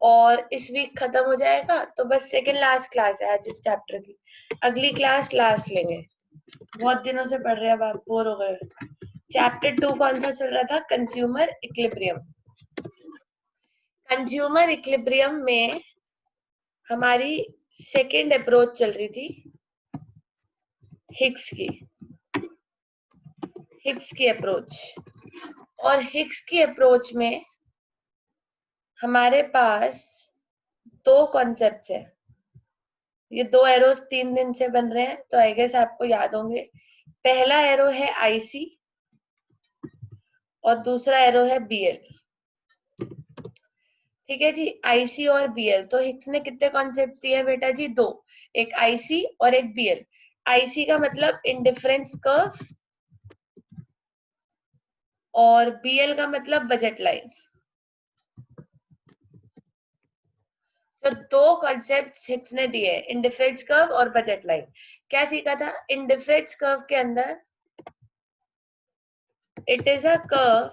और इस वीक खत्म हो जाएगा तो बस सेकंड लास्ट क्लास है आज इस चैप्टर की। अगली क्लास लास्ट लेंगे। बहुत दिनों से पढ़ रहे हैं, अब आप बोर हो गए। चैप्टर 2 कौन सा चल रहा था? Consumer equilibrium. कंज्यूमर इक्विलिब्रियम में हमारी सेकंड अप्रोच चल रही थी हिग्स की। हिग्स की अप्रोच, और हिग्स की अप्रोच में हमारे पास दो कॉन्सेप्ट्स हैं। ये दो एरोस 3 दिन से बन रहे हैं तो आई गेस आपको याद होंगे। पहला एरो है आईसी और दूसरा एरो है बीएल। ठीक है जी, आईसी और बीएल। तो हिग्स ने कितने कॉन्सेप्ट्स दिए हैं बेटा जी? दो, एक आईसी और एक बीएल। आईसी का मतलब इंडिफरेंस कर्व और बीएल का मतलब बजट लाइन। तो दो कॉन्सेप्ट्स हिग्स ने दिए, इंडिफरेंस कर्व और बजट लाइन। क्या सीखा था? इंडिफरेंस कर्व के अंदर it is a curve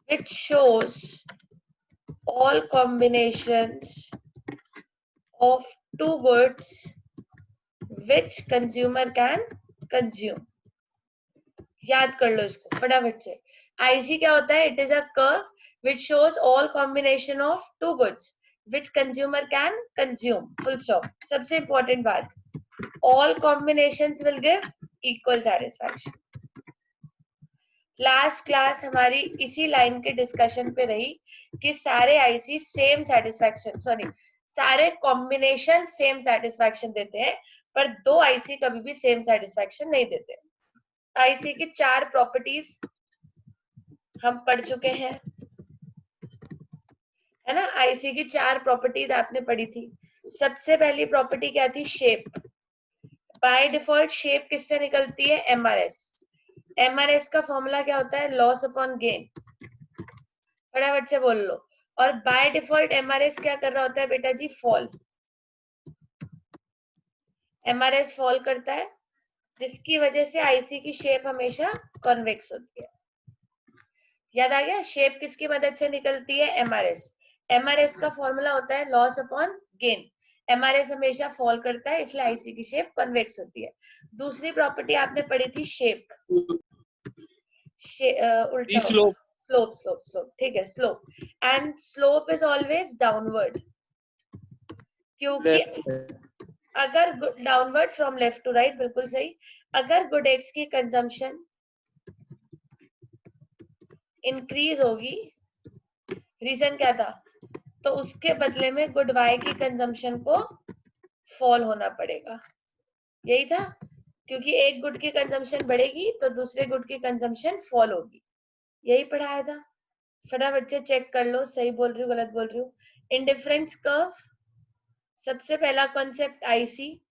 which shows all combinations of two goods which consumer can consume। याद कर लो इसको फटाफट से। आईसी क्या होता है? It is a curve which shows all combination of two goods which consumer can consume, full stop। सबसे important बात, all combinations will give equal satisfaction। Last class हमारी इसी लाइन के डिस्कशन पे रही कि सारे आईसी सेम सेटिस्फैक्शन, सॉरी सारे कॉम्बिनेशन सेम सेटिस्फैक्शन देते हैं, पर दो आईसी कभी भी सेम सेटिस्फैक्शन नहीं देते। आईसी की 4 प्रॉपर्टीज हम पढ़ चुके हैं, है ना। आईसी की 4 प्रॉपर्टीज आपने पढ़ी थी। सबसे पहली प्रॉपर्टी क्या थी? शेप। बाय डिफॉल्ट शेप किससे निकलती है? एमआरएस। एमआरएस का फॉर्मूला क्या होता है? Loss upon gain. फटाफट से बोल लो। और बाय डिफॉल्ट एमआरएस क्या कर रहा होता है बेटा जी? फॉल। एमआरएस फॉल करता है, जिसकी वजह से आईसी की शेप हमेशा कॉन्वेक्स होती है। याद आ गया? शेप किसकी मदद से निकलती है? एमआरएस। एमआरएस का फॉर्मूला होता है लॉस अपॉन गेन। एमआरएस हमेशा फॉल करता है, इसलिए आईसी की शेप कॉन्वेक्स होती है। दूसरी प्रॉपर्टी आपने पढ़ी थी शेप, उल्टा होगा, स्लोप। स्लोप स्लोप, ठीक है, slope. And slope is always downward, क्योंकि अगर downward from left to right, बिल्कुल सही। अगर गुड एक्स की कंजम्पशन इंक्रीज होगी, रीजन क्या था? तो उसके बदले में गुड वाई की कंजम्पशन को फॉल होना पड़ेगा। यही था, क्योंकि एक गुड की कंजम्पशन बढ़ेगी तो दूसरे गुड की कंजम्पशन फॉल होगी। यही पढ़ाया था। फटाफट से चेक कर लो, सही बोल रही हूँ गलत बोल रही हूँ। इंडिफरेंस कर्व, सबसे पहला concept IC.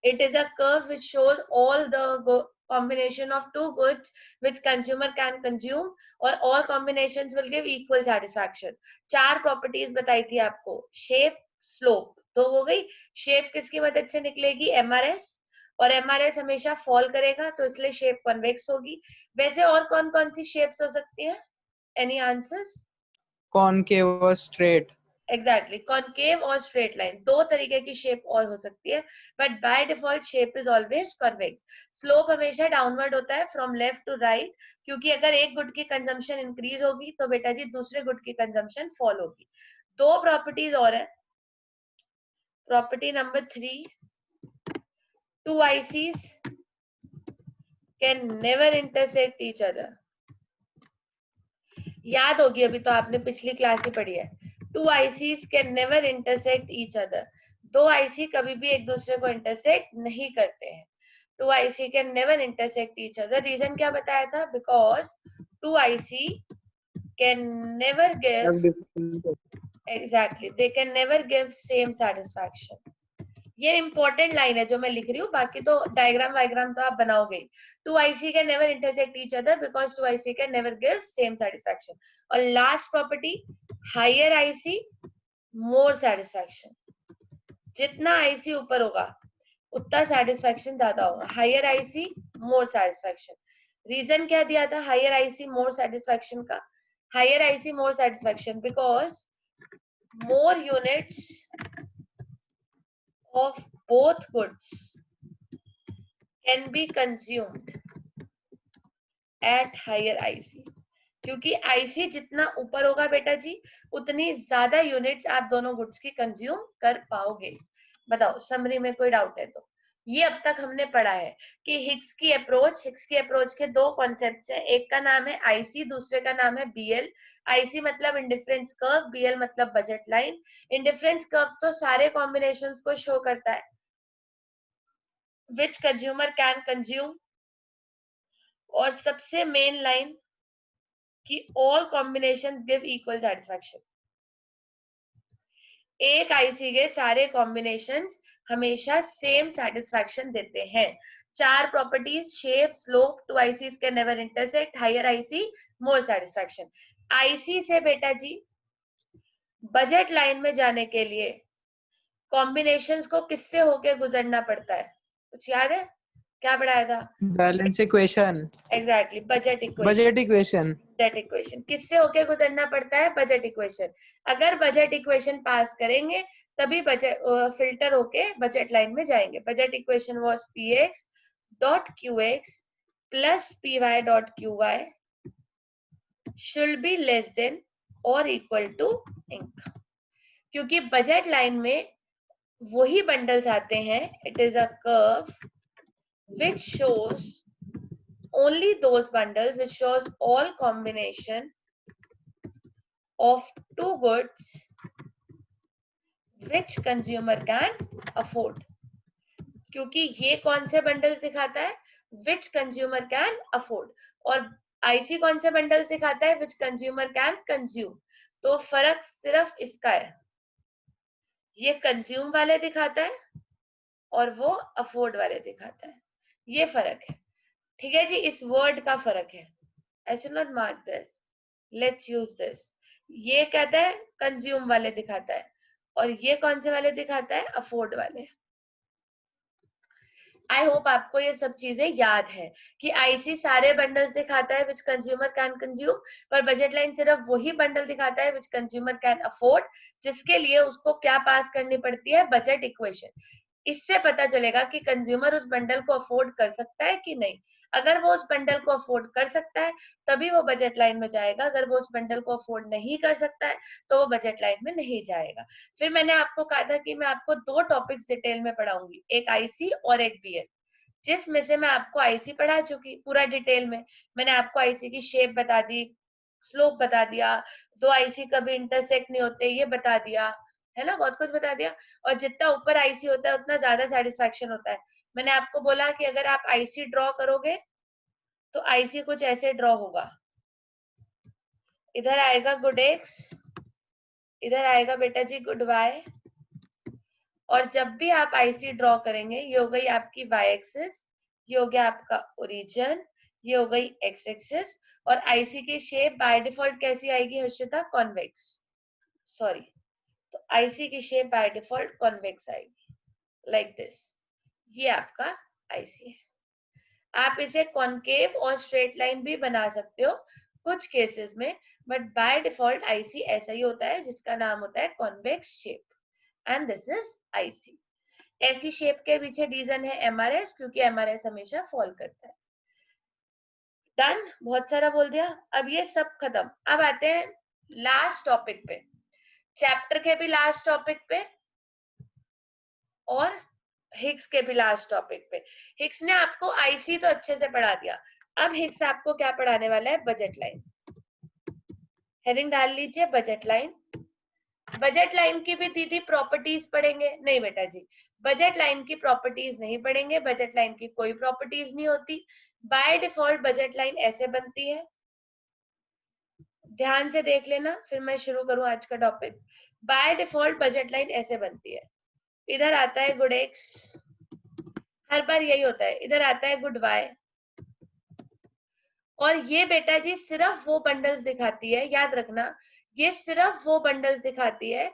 It is a curve which shows all the combination of two goods which consumer can consume, और all combinations will give equal satisfaction। 4 properties बताई थी आपको, शेप, स्लोप। तो हो गई। शेप किसकी मदद से निकलेगी? एमआरएस। और एमआरएस हमेशा फॉल करेगा तो इसलिए शेप कॉन्वेक्स होगी। वैसे और कौन कौन सी शेप्स हो सकती है? Any answers? कॉनकेव और स्ट्रेट। एग्जैक्टली, कॉनकेव और स्ट्रेट लाइन, दो तरीके की शेप और हो सकती है, but by default shape is always convex. Slope हमेशा डाउनवर्ड होता है फ्रॉम लेफ्ट टू राइट, क्योंकि अगर एक गुड की कंजम्पशन इंक्रीज होगी तो बेटा जी दूसरे गुड की कंजम्पशन फॉल होगी। दो प्रॉपर्टीज और है। Property number 3, two ICs can never intersect each other. याद होगी, अभी तो आपने पिछली क्लास ही पढ़ी है। Two ICs can never intersect each other. दो आईसी कभी भी एक दूसरे को इंटरसेक्ट नहीं करते हैं। Two IC can never intersect each other. Reason क्या बताया था? Because two IC can never give, exactly, they can never give same satisfaction. ये इंपॉर्टेंट लाइन है जो मैं लिख रही हूँ, बाकी तो डायग्राम वायग्राम तो आप बनाओगे। Two IC can never intersect each other because two IC can never give same satisfaction. और last property, higher IC more satisfaction. जितना आईसी ऊपर होगा उतना सेटिस्फैक्शन ज्यादा होगा। Higher IC more satisfaction. Reason क्या दिया था हायर आईसी मोर सेटिस्फैक्शन का? Higher IC, more satisfaction, because more units of both goods can be consumed at higher IC. क्योंकि आईसी जितना ऊपर होगा बेटा जी, उतनी ज्यादा यूनिट्स आप दोनों गुड्स की कंज्यूम कर पाओगे. बताओ समरी में कोई डाउट है तो. ये अब तक हमने पढ़ा है कि हिग्स की अप्रोच के दो कॉन्सेप्ट्स हैं. एक का नाम है आईसी, दूसरे का नाम है बीएल. आईसी मतलब इंडिफरेंस कर्व, बीएल मतलब बजट लाइन. इंडिफरेंस कर्व तो सारे कॉम्बिनेशंस को शो करता है विच कंज्यूमर कैन कंज्यूम, और सबसे मेन लाइन कि all combinations give equal satisfaction. एक आईसी के सारे कॉम्बिनेशंस हमेशा सेम सेटिस्फैक्शन देते हैं. चार properties, shape, slope, two ICs can never intersect, higher IC, more satisfaction. IC से बेटा जी बजट लाइन में जाने के लिए कॉम्बिनेशंस को किससे होके गुजरना पड़ता है? कुछ याद है क्या पढ़ाया था? Balance equation. Exactly, budget equation. Budget equation. Budget equation किससे होके गुजरना पड़ता है? Budget equation. अगर बजट इक्वेशन पास करेंगे तभी बजट फिल्टर होके बजट लाइन में जाएंगे. Budget equation was px dot qx plus py dot qy should be less than और इक्वल टू इंक. क्योंकि बजट लाइन में वही बंडल्स आते हैं. It is a curve which shows only those bundles, which shows all combination of two goods which consumer can afford. क्योंकि ये कौन से बंडल्स दिखाता है? which consumer can afford. और आईसी कौन से बंडल्स दिखाता है? which consumer can consume. तो फर्क सिर्फ इसका है, ये कंज्यूम वाले दिखाता है और वो अफोर्ड वाले दिखाता है. ये फर्क है. ठीक है जी, इस वर्ड का फर्क है. I should not mark this. Let's use this. ये कहता है कंज्यूम वाले दिखाता है और ये कौन से वाले दिखाता है? अफोर्ड वाले. आई होप आपको ये सब चीजें याद है कि आईसी सारे बंडल्स दिखाता है विच कंज्यूमर कैन कंज्यूम, पर बजट लाइन सिर्फ वही बंडल दिखाता है विच कंज्यूमर कैन अफोर्ड, जिसके लिए उसको क्या पास करनी पड़ती है? Budget equation. इससे पता चलेगा कि कंज्यूमर उस बंडल को अफोर्ड कर सकता है कि नहीं. अगर वो उस बंडल को अफोर्ड कर सकता है तभी वो बजट लाइन में जाएगा. अगर वो उस बंडल को अफोर्ड नहीं कर सकता है तो वो बजट लाइन में नहीं जाएगा. फिर मैंने आपको कहा था कि मैं आपको दो टॉपिक्स डिटेल में पढ़ाऊंगी, एक आईसी और एक बीएल. जिसमें से मैं आपको आईसी पढ़ा चुकी पूरा डिटेल में. मैंने आपको आईसी की शेप बता दी, स्लोप बता दिया, दो आईसी कभी इंटरसेक्ट नहीं होते ये बता दिया है ना, बहुत कुछ बता दिया. और जितना ऊपर आईसी होता है उतना ज्यादा सेटिस्फैक्शन होता है. मैंने आपको बोला कि अगर आप आईसी ड्रॉ करोगे तो आईसी कुछ ऐसे ड्रॉ होगा. इधर आएगा गुड एक्स, इधर आएगा बेटा जी गुड वाई, और जब भी आप आईसी ड्रॉ करेंगे ये हो गई आपकी वाई एक्सिस, ये हो गया आपका ओरिजिन, ये हो गई एक्स एक्सिस. और आईसी की शेप बाय डिफॉल्ट कैसी आएगी हर्षिता? कॉन्वेक्स. सॉरी, तो आईसी की शेप बाय डिफॉल्ट कॉन्वेक्स आएगी लाइक दिस. ये आपका आईसी है. आप इसे कॉनकेव और स्ट्रेट लाइन भी बना सकते हो कुछ केसेस में, बट बाय डिफॉल्ट आईसी ऐसा ही होता है जिसका नाम होता है convex shape. And this is IC. ऐसी शेप के पीछे रीजन है एमआरएस, क्योंकि एमआरएस हमेशा फॉल करता है. डन, बहुत सारा बोल दिया. अब ये सब खत्म. अब आते हैं लास्ट टॉपिक पे, चैप्टर के भी लास्ट टॉपिक पे और हिग्स के भी लास्ट टॉपिक पे. हिग्स ने आपको आईसी तो अच्छे से पढ़ा दिया. अब हिग्स आपको क्या पढ़ाने वाला है? Budget line. हेडिंग डाल लीजिए बजट लाइन. बजट लाइन की भी दीदी प्रॉपर्टीज पढ़ेंगे? नहीं बेटा जी, बजट लाइन की प्रॉपर्टीज नहीं पढ़ेंगे. बजट लाइन की कोई प्रॉपर्टीज नहीं होती. बाय डिफॉल्ट बजट लाइन ऐसे बनती है, ध्यान से देख लेना फिर मैं शुरू करूं आज का topic. By default budget line ऐसे बनती है. इधर आता है गुड एक्स, हर बार यही होता है. इधर आता है गुड वाई, और ये बेटा जी सिर्फ वो बंडल्स दिखाती है, याद रखना, ये सिर्फ वो बंडल्स दिखाती है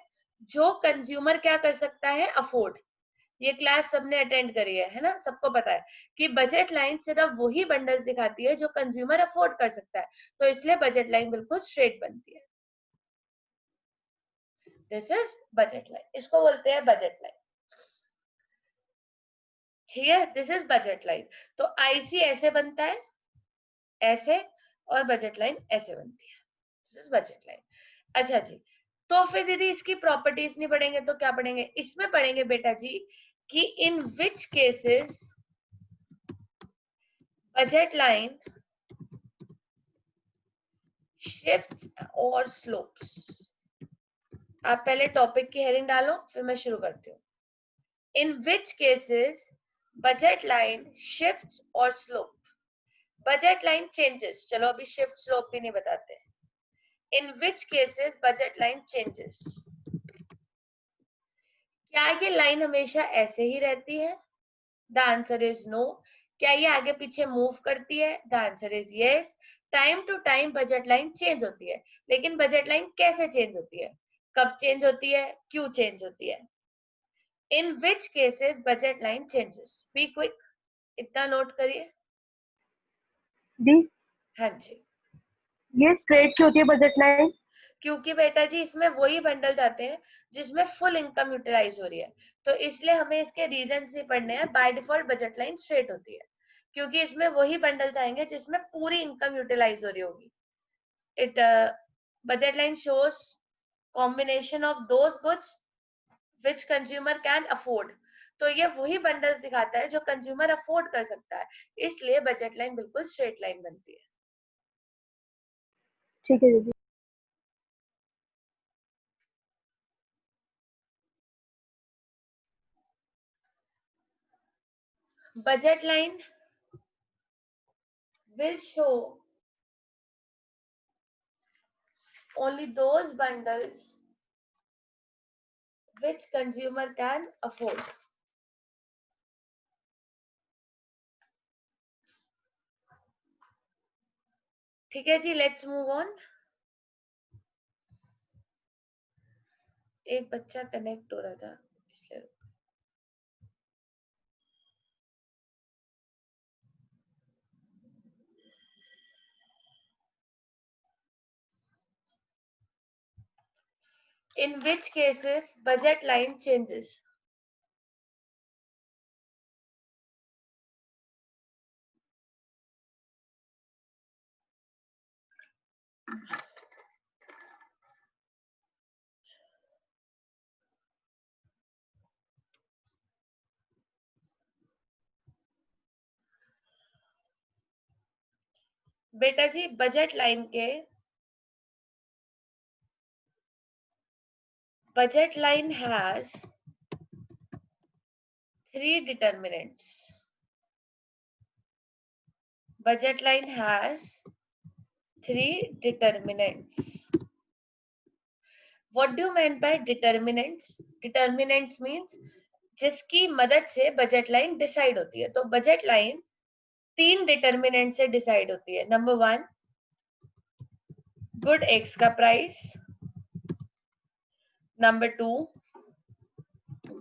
जो कंज्यूमर क्या कर सकता है? अफोर्ड. ये क्लास सबने अटेंड करी है ना, सबको पता है कि बजट लाइन सिर्फ वही बंडल्स दिखाती है जो कंज्यूमर अफोर्ड कर सकता है, तो इसलिए बजट लाइन बिल्कुल स्ट्रेट बनती है। दिस इज बजट लाइन, इसको बोलते हैं बजट लाइन। ठीक है, दिस इज बजट लाइन। तो आईसी ऐसे बनता है, ऐसे, और बजट लाइन ऐसे बनती है। This is budget line. अच्छा जी, तो फिर दीदी इसकी प्रॉपर्टीज नहीं पढ़ेंगे तो क्या पढ़ेंगे? इसमें पढ़ेंगे बेटा जी कि इन which cases budget line shifts और स्लोप्स। आप पहले टॉपिक की हेडिंग डालो, फिर मैं शुरू करती हूँ। In which cases budget line shifts और स्लोप। बजट लाइन चेंजेस, चलो अभी शिफ्ट स्लोप भी नहीं बताते। In which cases budget line changes, क्या ये लाइन हमेशा ऐसे ही रहती है? The answer is no. क्या ये आगे पीछे मूव करती है? The answer is yes. Time to time budget line change होती है, लेकिन बजट लाइन कैसे चेंज होती है, कब चेंज होती है, क्यों चेंज होती है? In which cases budget line changes, be quick, इतना नोट करिए। दी हाँ जी, ये स्ट्रेट क्यों होती है बजट लाइन? क्योंकि बेटा जी इसमें वही बंडल जाते हैं जिसमें फुल इनकम यूटिलाइज हो रही है, तो इसलिए हमें इसके रीजंस नहीं पढ़ने हैं। By default budget line straight होती है क्योंकि इसमें वही बंडल्स आएंगे जिसमें पूरी इनकम यूटिलाइज हो रही होगी। It budget line shows combination of those goods which consumer can afford, तो ये वही बंडल्स दिखाता है जो कंज्यूमर अफोर्ड कर सकता है, इसलिए बजट लाइन बिल्कुल स्ट्रेट लाइन बनती है। ठीक है दीदी। Budget line will show only those bundles which consumer can afford. ठीक है जी, लेट्स मूव ऑन। एक बच्चा कनेक्ट हो रहा था इसलिए। In which cases budget line changes? बेटा जी बजट लाइन के, budget line has 3 determinants. Budget line has 3 determinants. What do you mean by determinants? Determinants means जिसकी मदद से बजट लाइन डिसाइड होती है। तो बजट लाइन 3 डिटर्मिनेंट से डिसाइड होती है। नंबर 1 गुड एक्स का प्राइस, नंबर 2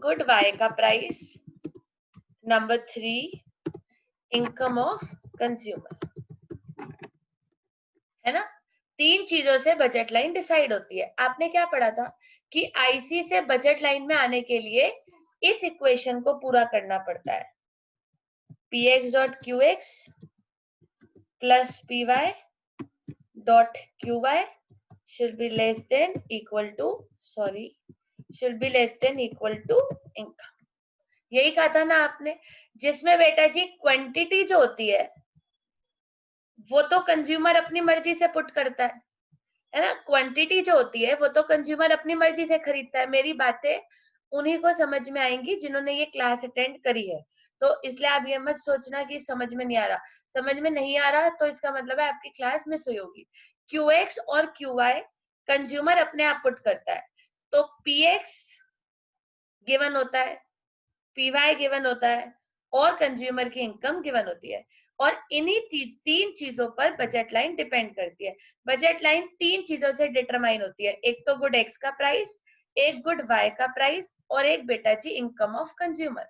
गुड वाई का price, number 3 income of consumer. है ना, 3 चीजों से बजट लाइन डिसाइड होती है। आपने क्या पढ़ा था कि आईसी से बजट लाइन में आने के लिए इस इक्वेशन को पूरा करना पड़ता है, px dot qx plus py dot qy should be less than equal to should be less than equal to income। यही कहा था ना आपने, जिसमें बेटा जी क्वांटिटी जो होती है वो तो कंज्यूमर अपनी मर्जी से पुट करता है ना, क्वांटिटी जो होती है वो तो कंज्यूमर अपनी मर्जी से खरीदता है। मेरी बातें उन्हीं को समझ में आएंगी जिन्होंने ये क्लास अटेंड करी है, तो इसलिए आप ये मत सोचना कि समझ में नहीं आ रहा। समझ में नहीं आ रहा तो इसका मतलब है आपकी क्लास मिस हुई होगी। QX और QY कंज्यूमर अपने आप पुट करता है, तो PX गिवन होता है, PY गिवन होता है और कंज्यूमर की इनकम गिवन होती है, और इन्हीं 3 चीजों पर बजट लाइन डिपेंड करती है। बजट लाइन 3 चीजों से डिटरमाइन होती है, एक तो गुड एक्स का प्राइस, एक गुड वाई का प्राइस और एक बेटा जी इनकम ऑफ कंज्यूमर।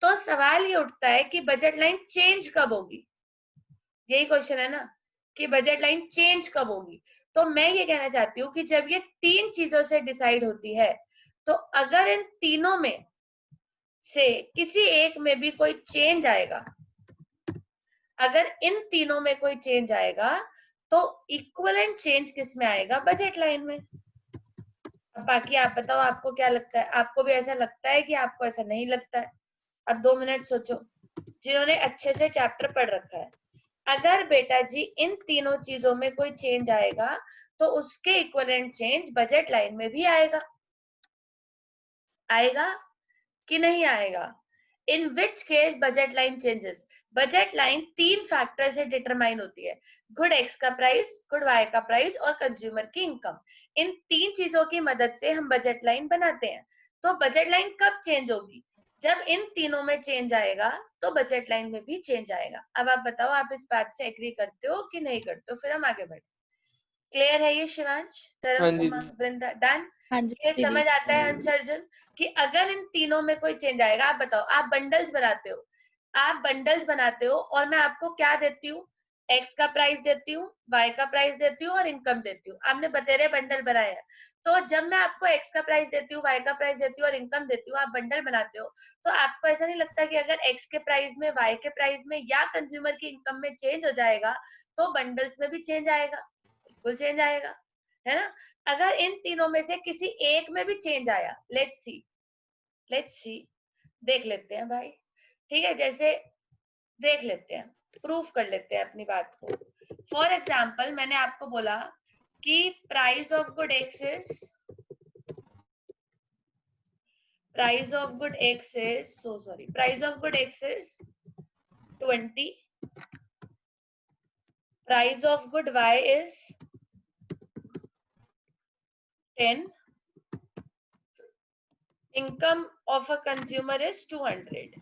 तो सवाल ये उठता है कि बजट लाइन चेंज कब होगी, यही क्वेश्चन है ना कि बजट लाइन चेंज कब होगी। तो मैं ये कहना चाहती हूँ कि जब ये तीन चीजों से डिसाइड होती है, तो अगर इन तीनों में से किसी एक में भी कोई चेंज आएगा, अगर इन तीनों में कोई चेंज आएगा तो इक्विवेलेंट चेंज किस में आएगा, बजट लाइन में। अब बाकी आप बताओ आपको क्या लगता है, आपको भी ऐसा लगता है कि आपको ऐसा नहीं लगता है? अब 2 मिनट सोचो, जिन्होंने अच्छे से चैप्टर पढ़ रखा है। अगर बेटा जी इन तीनों चीजों में कोई चेंज आएगा तो उसके इक्विवेलेंट चेंज बजट लाइन में भी आएगा, आएगा कि नहीं आएगा? In which case budget line changes? Budget line तीन फैक्टर से डिटरमाइन होती है, गुड एक्स का प्राइस, गुड वाई का प्राइस और कंज्यूमर की इनकम। इन तीन चीजों की मदद से हम बजट लाइन बनाते हैं। तो बजट लाइन कब चेंज होगी? जब इन तीनों में चेंज आएगा तो बजट लाइन में भी चेंज आएगा। अब आप बताओ आप इस बात से एग्री करते हो कि नहीं करते हो, फिर हम आगे बढ़े। क्लियर है ये शिवांश, हाँ धर्म, जी उमा, वृंदा? डन? हाँ जी ये दीदी। समझ आता है अंशर्जन कि अगर इन तीनों में कोई चेंज आएगा, आप बताओ, आप बंडल्स बनाते हो, आप बंडल्स बनाते हो और मैं आपको क्या देती हूँ, एक्स का प्राइस देती हूँ, वाई का प्राइस देती हूँ और इनकम देती हूँ। आपने बतेरे बंडल बनाए हैं, तो जब मैं आपको एक्स का प्राइस देती हूँ, वाई का प्राइस देती हूँ और इनकम देती हूँ, आप बंडल बनाते हो, तो आपको ऐसा नहीं लगता कि अगर एक्स के प्राइस में, वाई के प्राइस में या कंज्यूमर की इनकम में चेंज हो जाएगा तो बंडल्स में भी चेंज आएगा? बिल्कुल चेंज आएगा, है ना? अगर इन तीनों में से किसी एक में भी चेंज आया, लेट्स सी, देख लेते हैं भाई, ठीक है? जैसे देख लेते हैं, प्रूफ कर लेते हैं अपनी बात को। फॉर एग्जाम्पल मैंने आपको बोला कि price of good X is, price of good X is 20, price of good Y is 10, income of a consumer is 200।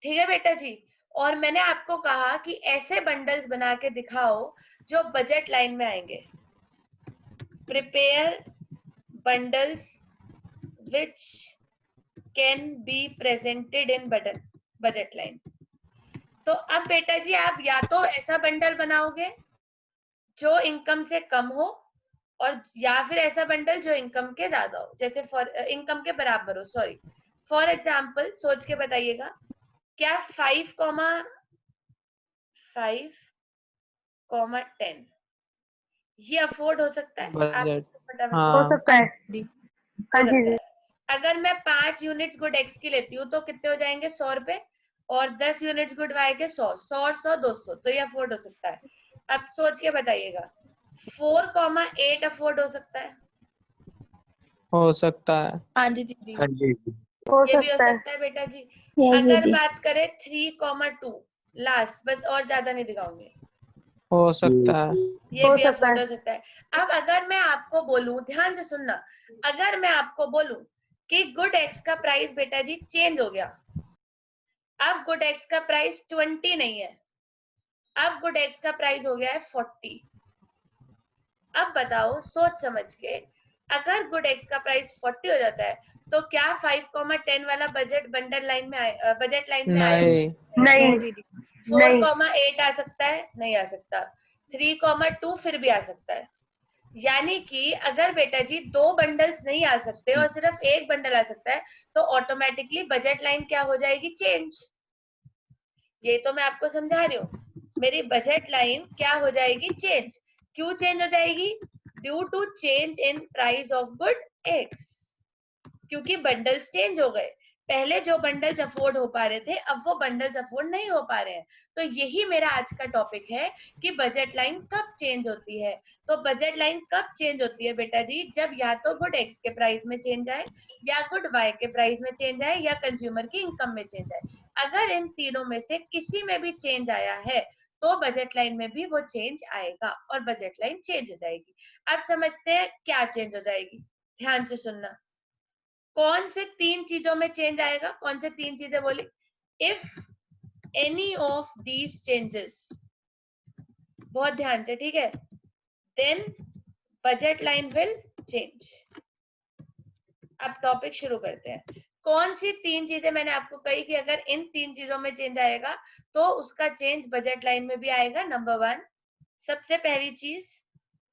ठीक है बेटा जी? और मैंने आपको कहा कि ऐसे बंडल्स बना के दिखाओ जो बजट लाइन में आएंगे। Prepare bundles which can be presented in budget line. तो अब बेटा जी आप या तो ऐसा बंडल बनाओगे जो इनकम से कम हो, और या फिर ऐसा बंडल जो इनकम के ज्यादा हो, जैसे इनकम के बराबर हो, सॉरी। फॉर एग्जाम्पल सोच के बताइएगा, क्या 5,10 ये अफोर्ड हो सकता है? आप बजट फटाफट हो हाँ सकता है। दी। हाँ हो जी सकता जी। है। अगर मैं 5 यूनिट्स गुड एक्स की लेती हूँ तो कितने हो जाएंगे, 100 रुपए, और 10 यूनिट्स गुड वाई के 100 और 100 200, तो ये अफोर्ड हो सकता है। अब सोच के बताइएगा, 4,8 अफोर्ड हो सकता है? हो सकता है। हाँ जी दीदी। हाँ जी हो ये भी हो सकता है। सकता है बेटा जी। Yes, अगर दीदी। बात करें 3,2 लास्ट, बस और ज्यादा नहीं दिखाऊंगी, हो सकता है। ये हो भी सकता अफोर्ड है। हो सकता है। अब अगर मैं आपको बोलूं, ध्यान से सुनना, अगर मैं आपको बोलूं कि गुड एक्स का प्राइस बेटा जी चेंज हो गया, अब गुड एक्स का प्राइस 20 नहीं है, अब गुड एक्स का प्राइस हो गया है 40। अब बताओ सोच समझ के, अगर गुड एक्स का प्राइस 40 हो जाता है तो क्या 5,10 वाला बजट बंडल लाइन में बजट लाइन में आएगा? नहीं नहीं नो दीदी। नहीं 4,8 आ सकता है? नहीं आ सकता। 3,2 फिर भी आ सकता है। यानी कि अगर बेटा जी दो बंडल्स नहीं आ सकते और सिर्फ एक बंडल आ सकता है, तो ऑटोमेटिकली बजट लाइन क्या हो जाएगी, चेंज। ये तो मैं आपको समझा रही हूँ, मेरी बजट लाइन क्या हो जाएगी, चेंज। क्यों चेंज हो जाएगी? Due to change in price of good X, क्योंकि बंडल्स चेंज हो गए। पहले जो बंडल्स अफोर्ड हो पा रहे थे, अब वो बंडल्स अफोर्ड नहीं हो पा रहे हैं। तो यही मेरा आज का टॉपिक है कि बजट लाइन कब चेंज होती है। तो बजट लाइन कब चेंज होती है बेटा जी? जब या तो गुड एक्स के प्राइस में चेंज आए, या गुड वाई के प्राइस में चेंज आए, या कंज्यूमर की इनकम में चेंज आए। अगर इन तीनों में से किसी में भी चेंज आया है तो बजट लाइन में भी वो चेंज आएगा और बजट लाइन चेंज हो जाएगी। अब समझते हैं क्या चेंज हो जाएगी, ध्यान से सुनना। कौन से तीन चीजों में चेंज आएगा? कौन से तीन चीजें बोली? If any of these changes, बहुत ध्यान से, ठीक है, then budget line will change. अब टॉपिक शुरू करते हैं। कौन सी 3 चीजें मैंने आपको कही कि अगर इन 3 चीजों में चेंज आएगा तो उसका चेंज बजट लाइन में भी आएगा। नंबर 1, सबसे पहली चीज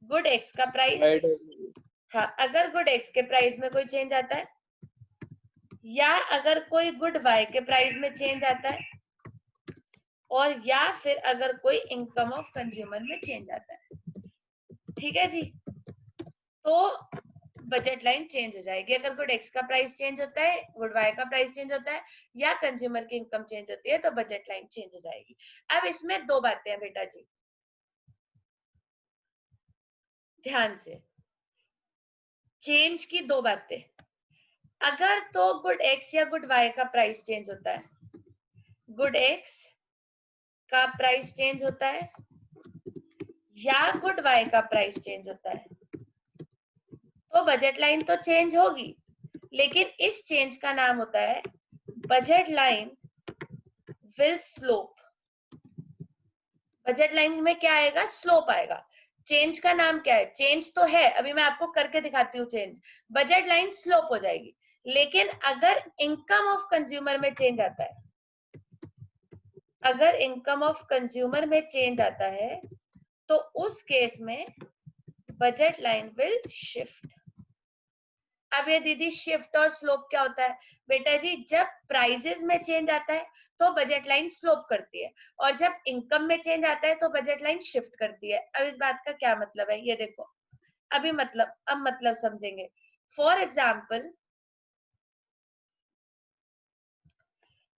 गुड एक्स का प्राइस। हाँ, अगर गुड एक्स के प्राइस में कोई चेंज आता है या अगर कोई गुड वाई के प्राइस में चेंज आता है और या फिर अगर कोई इनकम ऑफ कंज्यूमर में चेंज आता है, ठीक है जी, तो बजट लाइन चेंज हो जाएगी। अगर गुड एक्स का प्राइस चेंज होता है, गुड वाई का प्राइस चेंज होता है या कंज्यूमर की इनकम चेंज होती है तो बजट लाइन चेंज हो जाएगी। अब इसमें 2 बातें हैं बेटा जी, ध्यान से, चेंज की 2 बातें। अगर तो गुड एक्स या गुड वाई का प्राइस चेंज होता है, गुड एक्स का प्राइस चेंज होता है या गुड वाई का प्राइस चेंज होता है तो बजट लाइन तो चेंज होगी, लेकिन इस चेंज का नाम होता है budget line will slope. Budget line में क्या आएगा? स्लोप आएगा। चेंज का नाम क्या है? चेंज तो है, अभी मैं आपको करके दिखाती हूँ चेंज। बजट लाइन स्लोप हो जाएगी, लेकिन अगर इनकम ऑफ कंज्यूमर में चेंज आता है, अगर इनकम ऑफ कंज्यूमर में चेंज आता है तो उस केस में बजट लाइन विल शिफ्ट। अब ये दीदी शिफ्ट और स्लोप क्या होता है? बेटा जी, जब प्राइसेस में चेंज आता है तो बजट लाइन स्लोप करती है और जब इनकम में चेंज आता है तो बजट लाइन शिफ्ट करती है। अब इस बात का क्या मतलब है ये देखो, अभी मतलब अब मतलब समझेंगे। फॉर एग्जाम्पल,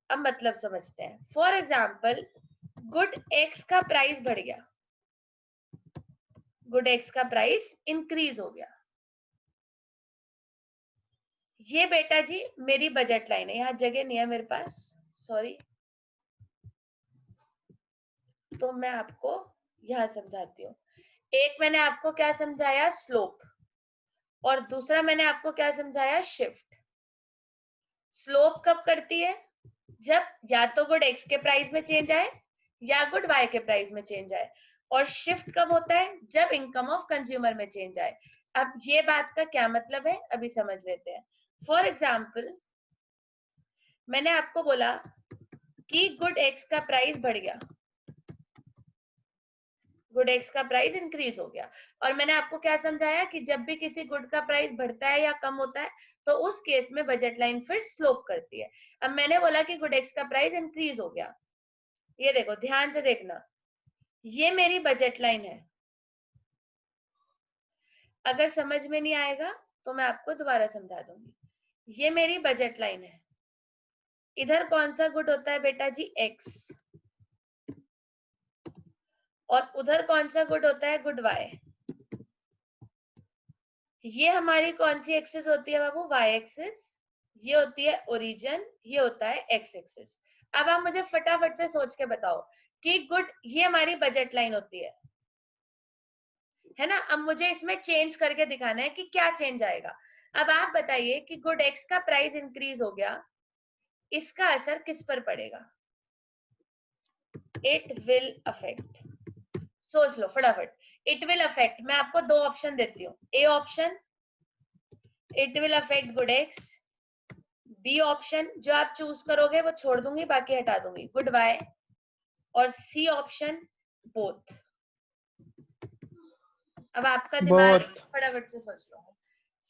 अब मतलब समझते हैं। फॉर एग्जाम्पल, गुड एक्स का प्राइस बढ़ गया, गुड एक्स का प्राइस इंक्रीज हो गया। ये बेटा जी मेरी बजट लाइन है, यहाँ जगह नहीं है मेरे पास, सॉरी, तो मैं आपको यहां समझाती हूँ। एक मैंने आपको क्या समझाया? स्लोप, और दूसरा मैंने आपको क्या समझाया? शिफ्ट। स्लोप कब करती है? जब या तो गुड एक्स के प्राइस में चेंज आए या गुड वाई के प्राइस में चेंज आए। और शिफ्ट कब होता है? जब इनकम ऑफ कंज्यूमर में चेंज आए। अब ये बात का क्या मतलब है अभी समझ लेते हैं। फॉर एग्जाम्पल, मैंने आपको बोला कि गुड एक्स का प्राइस बढ़ गया, गुड एक्स का प्राइस इंक्रीज हो गया, और मैंने आपको क्या समझाया कि जब भी किसी गुड का प्राइस बढ़ता है या कम होता है तो उस केस में बजट लाइन फिर स्लोप करती है। अब मैंने बोला कि गुड एक्स का प्राइस इंक्रीज हो गया, ये देखो ध्यान से देखना, ये मेरी बजट लाइन है। अगर समझ में नहीं आएगा तो मैं आपको दोबारा समझा दूंगी। ये मेरी बजट लाइन है, इधर कौन सा गुड होता है बेटा जी? एक्स, और उधर कौन सा गुड होता है? Good Y. ये हमारी कौन सी एक्सिस होती है बाबू? Y axis. ये होती है ओरिजिन, ये होता है एक्स एक्सिस। अब आप मुझे फटाफट से सोच के बताओ कि गुड, ये हमारी बजट लाइन होती है ना। अब मुझे इसमें चेंज करके दिखाना है कि क्या चेंज आएगा। अब आप बताइए कि गुड एक्स का प्राइस इंक्रीज हो गया, इसका असर किस पर पड़ेगा? इट विल अफेक्ट, सोच लो फटाफट, इट विल अफेक्ट। मैं आपको 2 ऑप्शन देती हूँ। A option, it will affect good X. B option, जो आप चूज करोगे वो छोड़ दूंगी, बाकी हटा दूंगी, गुड वाई। और सी ऑप्शन, बोथ। अब आपका दिमाग बोथ। फटाफट से सोच लो।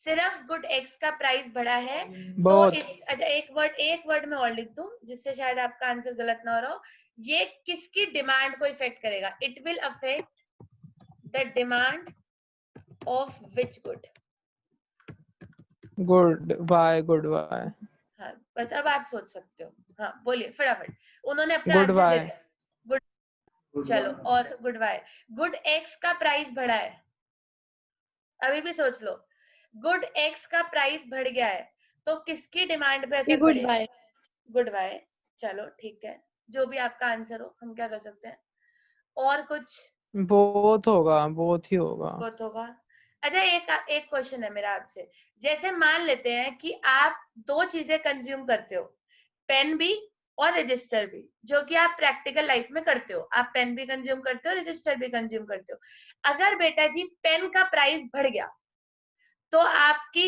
सिर्फ गुड एक्स का प्राइस बढ़ा है तो बोथ। अच्छा, एक वर्ड में और लिख दूं जिससे शायद आपका आंसर गलत ना हो रहा हो। ये किसकी डिमांड को इफेक्ट करेगा? It will affect the demand of which good? Good Y, good Y. हाँ, बस अब आप सोच सकते हो। हाँ बोलिए फटाफट, उन्होंने अपना गुड आंसर दे बाय। दिया। गुड, चलो, और गुड वाई। गुड एक्स का प्राइस बढ़ा है, अभी भी सोच लो, गुड एक्स का प्राइस बढ़ गया है तो किसकी डिमांड पे असर गुड पड़ेगा? बाय। Good Y. चलो ठीक है, जो भी आपका आंसर हो, हम क्या कर सकते हैं। और कुछ? बोथ होगा, बोथ ही होगा। बहुत होगा। अच्छा, एक क्वेश्चन है मेरा आपसे। जैसे मान लेते हैं कि आप 2 चीजें कंज्यूम करते हो, पेन भी और रजिस्टर भी, जो कि आप प्रैक्टिकल लाइफ में करते हो। आप पेन भी कंज्यूम करते हो, रजिस्टर भी कंज्यूम करते हो। अगर बेटा जी पेन का प्राइस बढ़ गया तो आपकी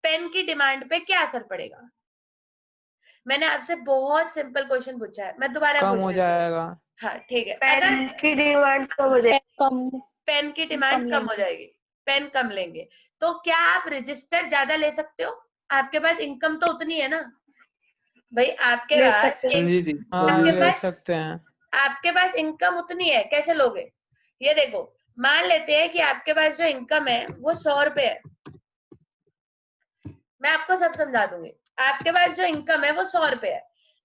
पेन की डिमांड पे क्या असर पड़ेगा? मैंने आपसे बहुत सिंपल क्वेश्चन पूछा है, मैं दोबारा कम पूछ हो लेती हूँ। जाएगा। हाँ ठीक है, पेन अगर की डिमांड कम हो जाएगी। कम पेन की डिमांड कम हो जाएगी, पेन कम लेंगे, तो क्या आप रजिस्टर ज्यादा ले सकते हो? आपके पास इनकम तो उतनी है ना भाई, आपके ले पास सकते हैं। जी जी हाँ आपके ले पास सकते हैं। आपके पास इनकम उतनी है, कैसे लोगे? ये देखो, मान लेते हैं कि आपके पास जो इनकम है वो 100 रुपए है, मैं आपको सब समझा दूंगी। आपके पास जो इनकम है वो 100 रुपए है,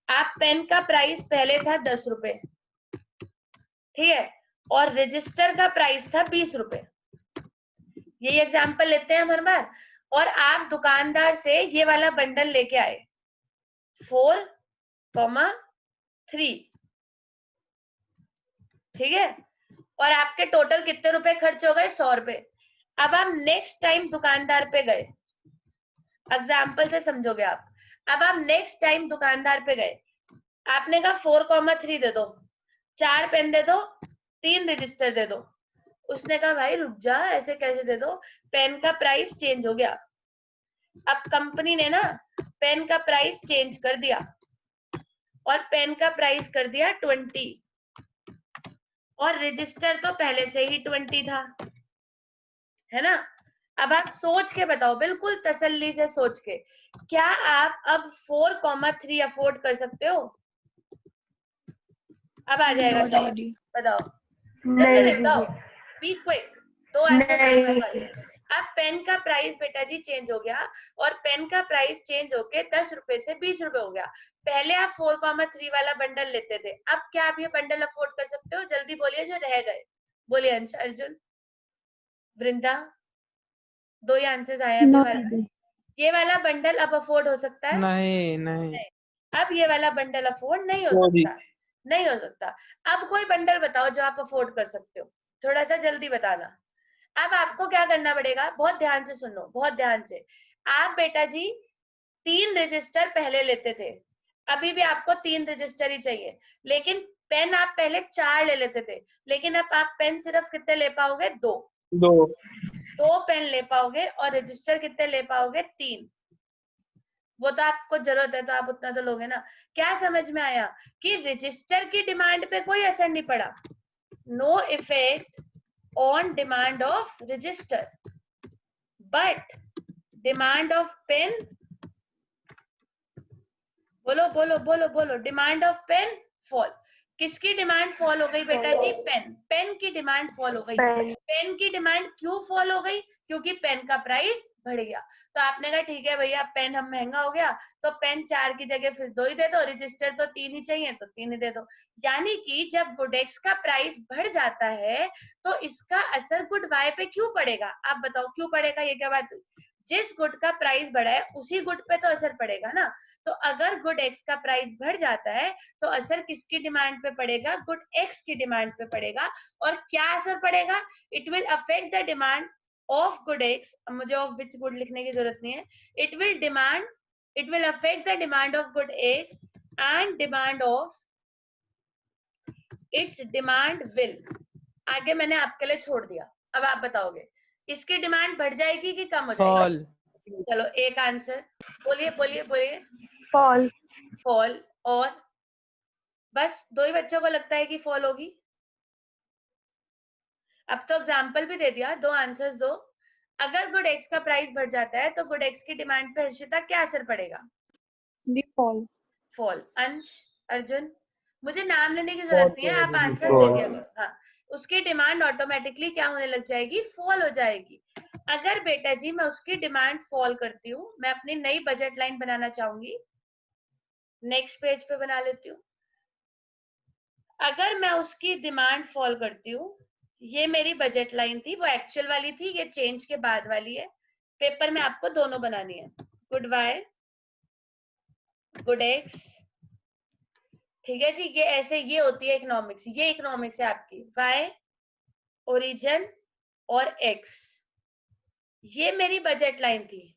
आप पेन का प्राइस पहले था 10 रुपए, ठीक है, और रजिस्टर का प्राइस था 20 रुपए। यही एग्जाम्पल लेते हैं हम हर बार। और आप दुकानदार से ये वाला बंडल लेके आए 4,3, ठीक है, और आपके टोटल कितने रुपए खर्च हो गए? 100 रुपए। अब आप नेक्स्ट टाइम दुकानदार पे गए, एग्जाम्पल से समझोगे आप। अब आप नेक्स्ट टाइम दुकानदार पे गए, आपने कहा 4,3 दे दो, 4 पेन दे दो, 3 रजिस्टर दे दो। उसने कहा भाई रुक जा, ऐसे कैसे दे दो, पेन का प्राइस चेंज हो गया। अब कंपनी ने ना पेन का प्राइस चेंज कर दिया और पेन का प्राइस कर दिया 20, और रजिस्टर तो पहले से ही 20 था, है ना? अब आप सोच के बताओ, बिल्कुल तसल्ली से सोच के, क्या आप अब 4,3 अफोर्ड कर सकते हो? अब आ जाएगा समझ, बताओ जल्दी नहीं बताओ, बी क्विक, 2 आंसर है मेरे नहीं। पास। अब पेन का प्राइस बेटा जी चेंज हो गया, और पेन का प्राइस चेंज होके 10 रुपए से 20 रुपए हो गया। पहले आप 4,3 वाला बंडल लेते थे, अब क्या आप ये बंडल अफोर्ड कर सकते हो? जल्दी बोलिए जो रह गए, बोलिए अंश, अर्जुन, वृंदा, 2 ही आंसर्स आए हैं अभी हमारे पास। ये वाला बंडल अब अफोर्ड हो सकता है? नहीं नहीं नहीं। अब ये वाला बंडल अफोर्ड नहीं हो सॉरी। सकता, नहीं हो सकता। अब कोई बंडल बताओ जो आप अफोर्ड कर सकते हो, थोड़ा सा जल्दी बताना। अब आपको क्या करना पड़ेगा, बहुत ध्यान से सुनो, बहुत ध्यान से। आप बेटा जी 3 रजिस्टर पहले लेते थे, अभी भी आपको 3 रजिस्टर ही चाहिए, लेकिन पेन आप पहले 4 ले लेते थे, लेकिन अब आप पेन सिर्फ कितने ले पाओगे? 2 पेन ले पाओगे, और रजिस्टर कितने ले पाओगे? 3। वो तो आपको जरूरत है तो आप उतना तो लोगे ना। क्या समझ में आया कि रजिस्टर की डिमांड पे कोई असर नहीं पड़ा, no effect on demand of register, but demand of pen, बोलो बोलो बोलो बोलो, डिमांड ऑफ पेन फॉल। किसकी डिमांड फॉल हो गई बेटा जी? पेन, पेन की डिमांड फॉल हो गई। पेन की डिमांड क्यों फॉल हो गई? क्योंकि पेन का प्राइस बढ़ गया। तो आपने कहा ठीक है भैया, पेन हम महंगा हो गया, तो पेन 4 की जगह फिर 2 ही दे दो, रजिस्टर तो 3 ही चाहिए तो 3 ही दे दो। यानी कि जब गुडेक्स का प्राइस बढ़ जाता है तो इसका असर गुड बाय पे क्यों पड़ेगा? आप बताओ क्यों पड़ेगा? ये क्या बात हुई? जिस गुड का प्राइस बढ़ा है उसी गुड पे तो असर पड़ेगा ना। तो अगर गुड एक्स का प्राइस बढ़ जाता है तो असर किसकी डिमांड पे पड़ेगा? गुड एक्स की डिमांड पे पड़ेगा। और क्या असर पड़ेगा? It will affect the demand of good x, मुझे ऑफ विच गुड लिखने की जरूरत नहीं है, it will affect the demand of good X and demand of its demand will, आगे मैंने आपके लिए छोड़ दिया, अब आप बताओगे इसकी डिमांड बढ़ जाएगी कि कम हो जाएगी? फॉल। चलो एक आंसर बोलिए बोलिए बोलिए। फॉल। फॉल। और बस 2 ही बच्चों को लगता है कि फॉल होगी? अब तो एग्जाम्पल भी दे दिया, 2 आंसर्स दो। अगर गुड एक्स का प्राइस बढ़ जाता है तो गुड एक्स की डिमांड पे हर्षिता क्या असर पड़ेगा? फॉल। फॉल। अंश, अर्जुन, मुझे नाम लेने की जरूरत नहीं है, आप आंसर दे दिया करो। हाँ, उसकी डिमांड ऑटोमेटिकली क्या होने लग जाएगी? फॉल हो जाएगी। अगर बेटा जी मैं उसकी डिमांड फॉल करती हूँ, मैं अपनी नई बजट लाइन बनाना चाहूंगी, नेक्स्ट पेज पे बना लेती हूँ। अगर मैं उसकी डिमांड फॉल करती हूँ, ये मेरी बजट लाइन थी, वो एक्चुअल वाली थी, ये चेंज के बाद वाली है। पेपर में आपको दोनों बनानी है, गुड वाई, गुड एक्स, ठीक है जी। ये ऐसे, ये होती है इकोनॉमिक्स, ये इकोनॉमिक्स है आपकी। वाई, ओरिजिन और एक्स, ये मेरी बजट लाइन थी।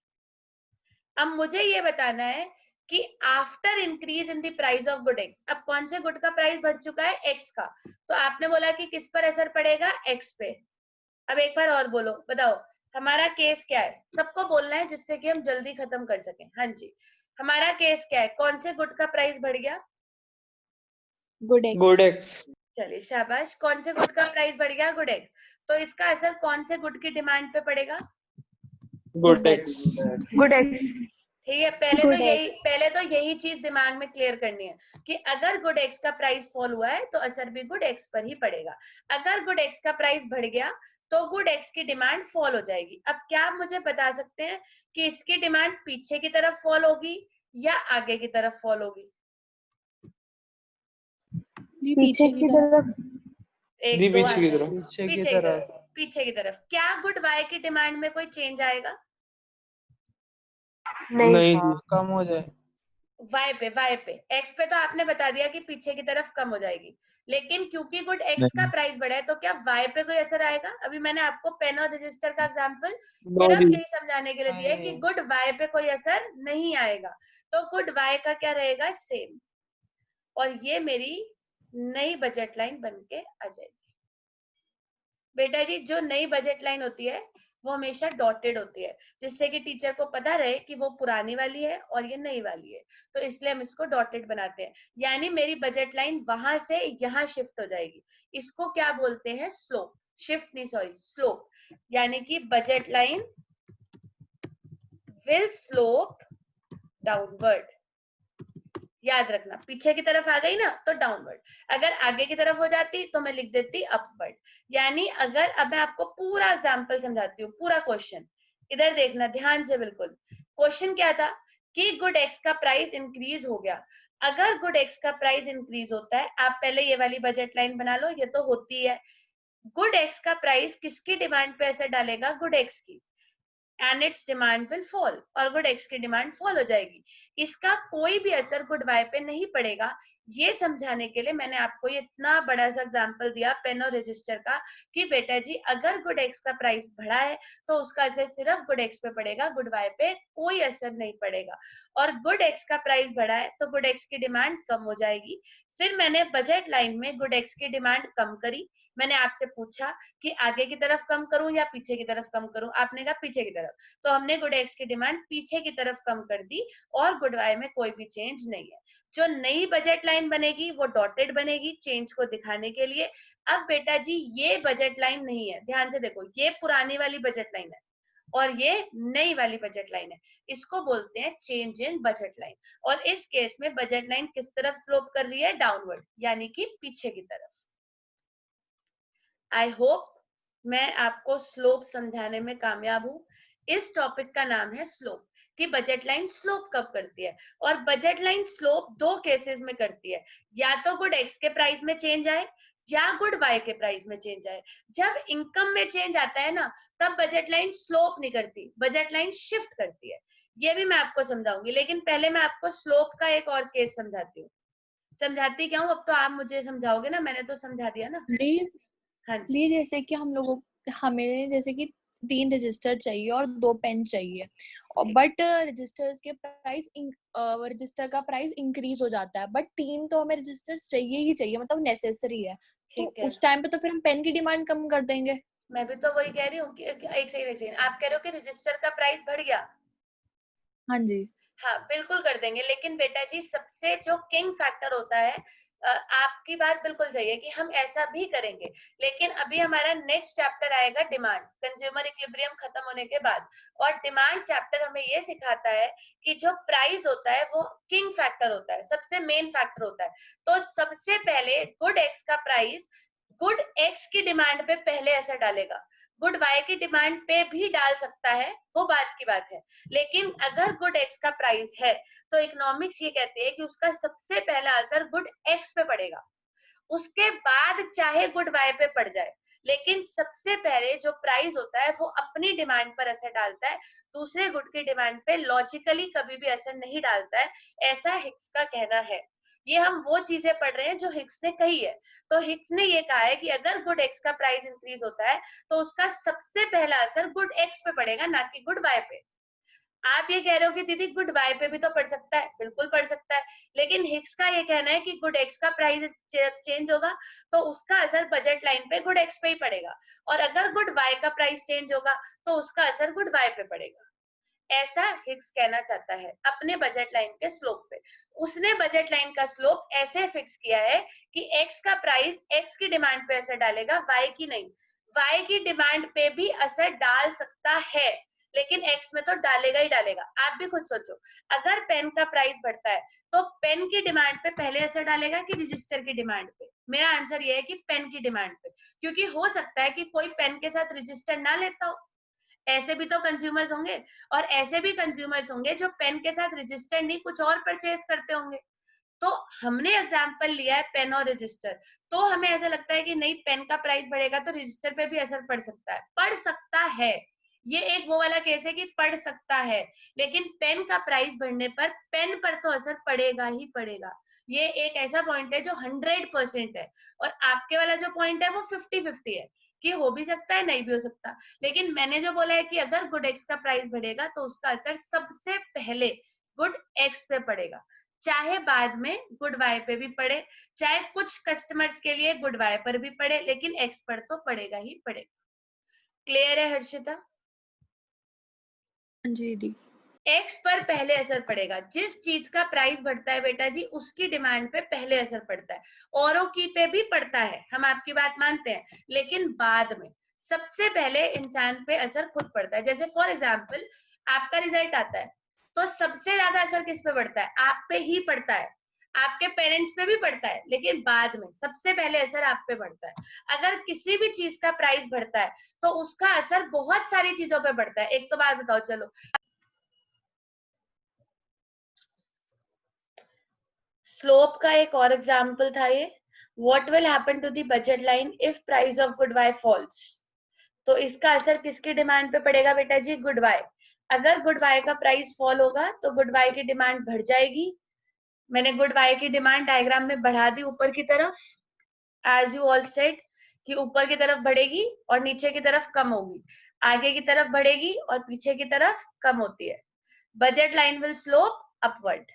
अब मुझे ये बताना है कि after increase in the price of good x, अब कौन से गुड का प्राइस बढ़ चुका है? एक्स का। तो आपने बोला कि किस पर असर पड़ेगा? एक्स पे। अब एक बार और बोलो, बताओ हमारा केस क्या है, सबको बोलना है जिससे कि हम जल्दी खत्म कर सकें। हाँ जी, हमारा केस क्या है, कौन से गुड का प्राइस बढ़ गया? Good x. Good x. चलिए शाबाश, कौन से गुड का प्राइस बढ़ गया? Good x. तो इसका असर कौन से गुड की डिमांड पे पड़ेगा? Good x. Good x. ठीक है, पहले Good तो यही चीज दिमाग में क्लियर करनी है कि अगर गुड एक्स का प्राइस फॉल हुआ है तो असर भी गुड एक्स पर ही पड़ेगा। अगर गुड एक्स का प्राइस बढ़ गया तो गुड एक्स की डिमांड फॉल हो जाएगी। अब क्या आप मुझे बता सकते हैं कि इसकी डिमांड पीछे की तरफ फॉल होगी या आगे की तरफ फॉल होगी? जी पीछे की तरफ। एक दी दो पीछे की हाथ। तरफ। पीछे की तरफ। पीछे की तरफ। क्या गुड वाई की डिमांड में कोई चेंज आएगा? नहीं। नहीं हाँ, जी। कम हो जाए। वाई पे एक्स पे तो आपने बता दिया कि पीछे की तरफ कम हो जाएगी, लेकिन क्योंकि गुड एक्स का नहीं। प्राइस बढ़ा है तो क्या वाई पे कोई असर आएगा? अभी मैंने आपको पेन और रजिस्टर का एग्जांपल नो सिर्फ जी। यही समझाने के लिए दिया है कि नहीं। गुड वाई पे कोई असर नहीं आएगा, तो गुड वाई का क्या रहेगा? सेम। और ये मेरी नई बजट लाइन बन के आ जाएगी। बेटा जी, जो नई बजट लाइन होती है वो हमेशा डॉटेड होती है, जिससे कि टीचर को पता रहे कि वो पुरानी वाली है और ये नई वाली है, तो इसलिए हम इसको डॉटेड बनाते हैं। यानी मेरी बजट लाइन वहां से यहाँ शिफ्ट हो जाएगी। इसको क्या बोलते हैं? स्लोप। शिफ्ट नहीं, सॉरी, स्लोप। यानी कि budget line will slope downward. याद रखना, पीछे की तरफ आ गई ना तो डाउनवर्ड, अगर आगे की तरफ हो जाती तो मैं लिख देती अपवर्ड। यानी अगर, अब मैं आपको पूरा एग्जांपल समझाती हूँ, पूरा क्वेश्चन इधर देखना ध्यान से। बिल्कुल क्वेश्चन क्या था कि गुड एक्स का प्राइस इंक्रीज हो गया। अगर गुड एक्स का प्राइस इंक्रीज होता है, आप पहले ये वाली बजट लाइन बना लो, ये तो होती है। गुड एक्स का प्राइस किसकी डिमांड पे असर डालेगा? गुड एक्स की, and it's demand will fall, और गुड एक्स की डिमांड फॉल हो जाएगी। इसका कोई भी असर गुड वाई पे नहीं पड़ेगा। ये समझाने के लिए मैंने आपको ये इतना बड़ा सा एग्जांपल दिया पेन और रजिस्टर का कि बेटा जी अगर गुड एक्स का प्राइस बढ़ा है तो उसका असर सिर्फ गुड एक्स पे पड़ेगा, गुड वाई पे कोई असर नहीं पड़ेगा। और गुड एक्स का प्राइस बढ़ा है तो गुड एक्स की डिमांड कम हो जाएगी। फिर मैंने बजट लाइन में गुड एक्स की डिमांड कम करी। मैंने आपसे पूछा कि आगे की तरफ कम करूं या पीछे की तरफ कम करूं, आपने कहा पीछे की तरफ, तो हमने गुड एक्स की डिमांड पीछे की तरफ कम कर दी और गुड वाई में कोई भी चेंज नहीं है। जो नई बजट लाइन बनेगी वो डॉटेड बनेगी चेंज को दिखाने के लिए। अब बेटा जी ये बजट लाइन नहीं है, ध्यान से देखो, ये पुरानी वाली बजट लाइन है और ये नई वाली बजट लाइन है, इसको बोलते हैं चेंज इन बजट लाइन। और इस केस में बजट लाइन किस तरफ स्लोप कर रही है? डाउनवर्ड, यानी कि पीछे की तरफ। आई होप मैं आपको स्लोप समझाने में कामयाब हूं। इस टॉपिक का नाम है स्लोप, कि बजट लाइन स्लोप कब करती है। और बजट लाइन स्लोप दो केसेस में करती है, या तो गुड एक्स के प्राइस में चेंज आए या गुड वाई के प्राइस में चेंज आए। जब इनकम में चेंज आता है ना, तब बजट लाइन स्लोप नहीं करती, बजट लाइन शिफ्ट करती है। ये भी मैं आपको समझाऊंगी, लेकिन पहले मैं आपको स्लोप का एक और केस समझाती हूँ। समझाती क्या हूँ? अब तो आप मुझे समझाओगे ना, मैंने तो समझा दिया ना। हाँ जी। ली जैसे कि हमें जैसे कि 3 रजिस्टर चाहिए और 2 पेन चाहिए, और बट रजिस्टर का प्राइस इंक्रीज हो जाता है, बट 3 तो हमें रजिस्टर्स चाहिए ही चाहिए, मतलब नेसेसरी है। तो ठीक है, उस टाइम पे तो फिर हम पेन की डिमांड कम कर देंगे। मैं भी तो वही कह रही हूँ कि एक सेकंड, आप कह रहे हो कि रजिस्टर का प्राइस बढ़ गया। हाँ जी। हाँ बिल्कुल कर देंगे, लेकिन बेटा जी सबसे जो किंग फैक्टर होता है, आपकी बात बिल्कुल सही है कि हम ऐसा भी करेंगे, लेकिन अभी हमारा नेक्स्ट चैप्टर आएगा डिमांड, कंज्यूमर इक्विलिब्रियम खत्म होने के बाद। और डिमांड चैप्टर हमें ये सिखाता है कि जो प्राइस होता है वो किंग फैक्टर होता है, सबसे मेन फैक्टर होता है। तो सबसे पहले गुड एक्स का प्राइस गुड एक्स की डिमांड पे पहले असर डालेगा, गुड वाई की डिमांड पे भी डाल सकता है, वो बात की बात है। लेकिन अगर गुड एक्स का प्राइस है तो इकोनॉमिक्स ये कहती है कि उसका सबसे पहला असर गुड एक्स पे पड़ेगा, उसके बाद चाहे गुड वाई पे पड़ जाए, लेकिन सबसे पहले जो प्राइस होता है वो अपनी डिमांड पर असर डालता है, दूसरे गुड की डिमांड पे लॉजिकली कभी भी असर नहीं डालता है, ऐसा हिक्स का कहना है। ये हम वो चीजें पढ़ रहे हैं जो हिक्स ने कही है। तो हिक्स ने ये कहा है कि अगर गुड एक्स का प्राइस इंक्रीज होता है तो उसका सबसे पहला असर गुड एक्स पे पड़ेगा, ना कि गुड वाई पे। आप ये कह रहे हो कि दीदी गुड वाई पे भी तो पड़ सकता है, बिल्कुल पड़ सकता है, लेकिन हिक्स का ये कहना है कि गुड एक्स का प्राइस चेंज होगा तो उसका असर बजट लाइन पे गुड एक्स पे ही पड़ेगा, और अगर गुड वाई का प्राइस चेंज होगा तो उसका असर गुड वाई पे पड़ेगा। ऐसा हिक्स कहना चाहता है अपने बजट लाइन के स्लोप पे। उसने बजट लाइन का स्लोप ऐसे फिक्स किया है कि एक्स का प्राइस एक्स की डिमांड पे असर डालेगा, वाई की नहीं। वाई की डिमांड पे भी असर डाल सकता है, लेकिन एक्स में तो डालेगा ही डालेगा। आप भी खुद सोचो, अगर पेन का प्राइस बढ़ता है तो पेन की डिमांड पे पहले असर डालेगा कि रजिस्टर की डिमांड पे? मेरा आंसर ये है कि पेन की डिमांड पे, क्योंकि हो सकता है कि कोई पेन के साथ रजिस्टर ना लेता हो, ऐसे भी तो कंज्यूमर्स होंगे, और ऐसे भी कंज्यूमर्स होंगे जो पेन के साथ रजिस्टर नहीं कुछ और परचेज करते होंगे। तो हमने एग्जांपल लिया है पेन और रजिस्टर, तो हमें ऐसा लगता है कि नहीं पेन का प्राइस बढ़ेगा तो रजिस्टर पे भी असर पड़ सकता है। पड़ सकता है, ये एक वो वाला केस है कि पड़ सकता है, लेकिन पेन का प्राइस बढ़ने पर पेन पर तो असर पड़ेगा ही पड़ेगा। ये एक ऐसा पॉइंट है जो 100% है, और आपके वाला जो पॉइंट है वो 50-50 है कि हो भी सकता है नहीं भी हो सकता। लेकिन मैंने जो बोला है कि अगर गुड एक्स का प्राइस बढ़ेगा तो उसका असर सबसे पहले गुड एक्स पे पड़ेगा, चाहे बाद में गुड वाई पे भी पड़े, चाहे कुछ कस्टमर्स के लिए गुड वाई पर भी पड़े, लेकिन एक्स पर तो पड़ेगा ही पड़ेगा। क्लियर है हर्षिता? हाँ जी दीदी। एक्स पर पहले असर पड़ेगा, जिस चीज का प्राइस बढ़ता है बेटा जी उसकी डिमांड पे पहले असर पड़ता है, औरों की पे भी पड़ता है, हम आपकी बात मानते हैं, लेकिन बाद में सबसे पहले इंसान पे असर खुद पड़ता है। जैसे फॉर एग्जाम्पल आपका रिजल्ट आता है तो सबसे ज्यादा असर किस पे पड़ता है? आप पे ही पड़ता है, आपके पेरेंट्स पे भी पड़ता है, लेकिन बाद में सबसे पहले असर आप पे पड़ता है। अगर किसी भी चीज का प्राइस बढ़ता है तो उसका असर बहुत सारी चीजों पे पड़ता है। एक तो बात बताओ, चलो स्लोप का एक और एग्जाम्पल था ये, what will happen to the budget line if price of good Y falls. तो इसका असर किसकी डिमांड पे पड़ेगा बेटा जी? Good Y. अगर गुड वाई का प्राइस फॉल होगा तो गुड वाई की डिमांड बढ़ जाएगी। मैंने गुड वाई की डिमांड डायग्राम में बढ़ा दी ऊपर की तरफ, एज यू ऑल सेड कि ऊपर की तरफ बढ़ेगी और नीचे की तरफ कम होगी, आगे की तरफ बढ़ेगी और पीछे की तरफ कम होती है। Budget line will slope upward,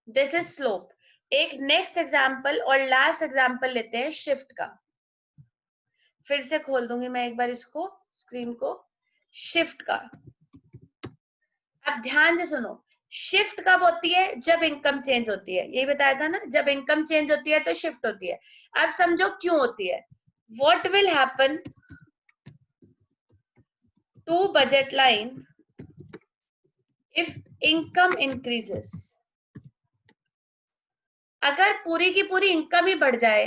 this is slope. एक नेक्स्ट एग्जाम्पल और लास्ट एग्जाम्पल लेते हैं शिफ्ट का। फिर से खोल दूंगी मैं एक बार इसको, स्क्रीन को, शिफ्ट का। अब ध्यान से सुनो, शिफ्ट कब होती है? जब इनकम चेंज होती है, यही बताया था ना, जब इनकम चेंज होती है तो शिफ्ट होती है। अब समझो क्यों होती है। What will happen to budget line if income increases? अगर पूरी की पूरी इनकम ही बढ़ जाए,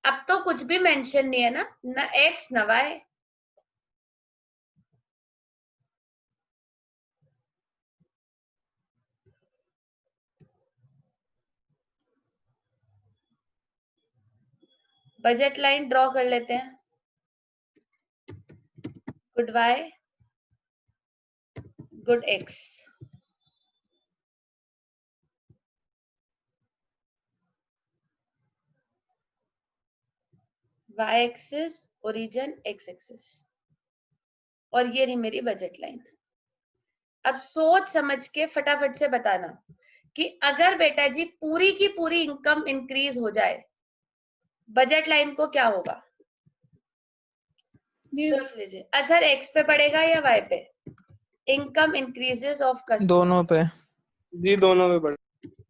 अब तो कुछ भी मेंशन नहीं है ना, ना एक्स ना वाई, बजट लाइन ड्रॉ कर लेते हैं। Good Y, good X, Y axis, origin, X axis, और ये रही मेरी बजट लाइन। अब सोच समझ के फटाफट से बताना कि अगर बेटा जी पूरी की पूरी इनकम इंक्रीज हो जाए, बजट लाइन को क्या होगा? सोच लीजिए, असर एक्स पे पड़ेगा या वाई पे? इनकम इंक्रीजेस ऑफ कस्टमर, दोनों पे। जी दोनों में बढ़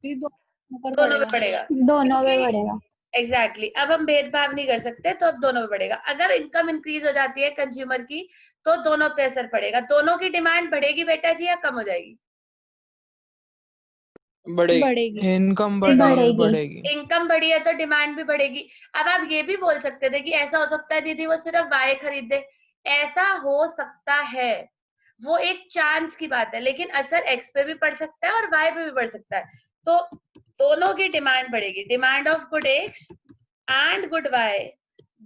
दोनों पे पड़ेगा, दोनों में क्योंकि बढ़ेगा। एग्जैक्टली अब हम भेदभाव नहीं कर सकते, तो अब दोनों पे पड़ेगा। अगर इनकम इंक्रीज हो जाती है कंज्यूमर की तो दोनों पे असर पड़ेगा। दोनों की डिमांड बढ़ेगी बेटा जी या कम हो जाएगी? बढ़ेगी। इनकम बढ़ेगी बढ़ेगी। इनकम बढ़ी है तो डिमांड भी बढ़ेगी। अब आप ये भी बोल सकते थे कि ऐसा हो सकता है दीदी वो सिर्फ वाई खरीदे, ऐसा हो सकता है, वो एक चांस की बात है, लेकिन असर एक्स पे भी पड़ सकता है और वाई पे भी पड़ सकता है। तो दोनों की डिमांड बढ़ेगी, demand of good X and good Y,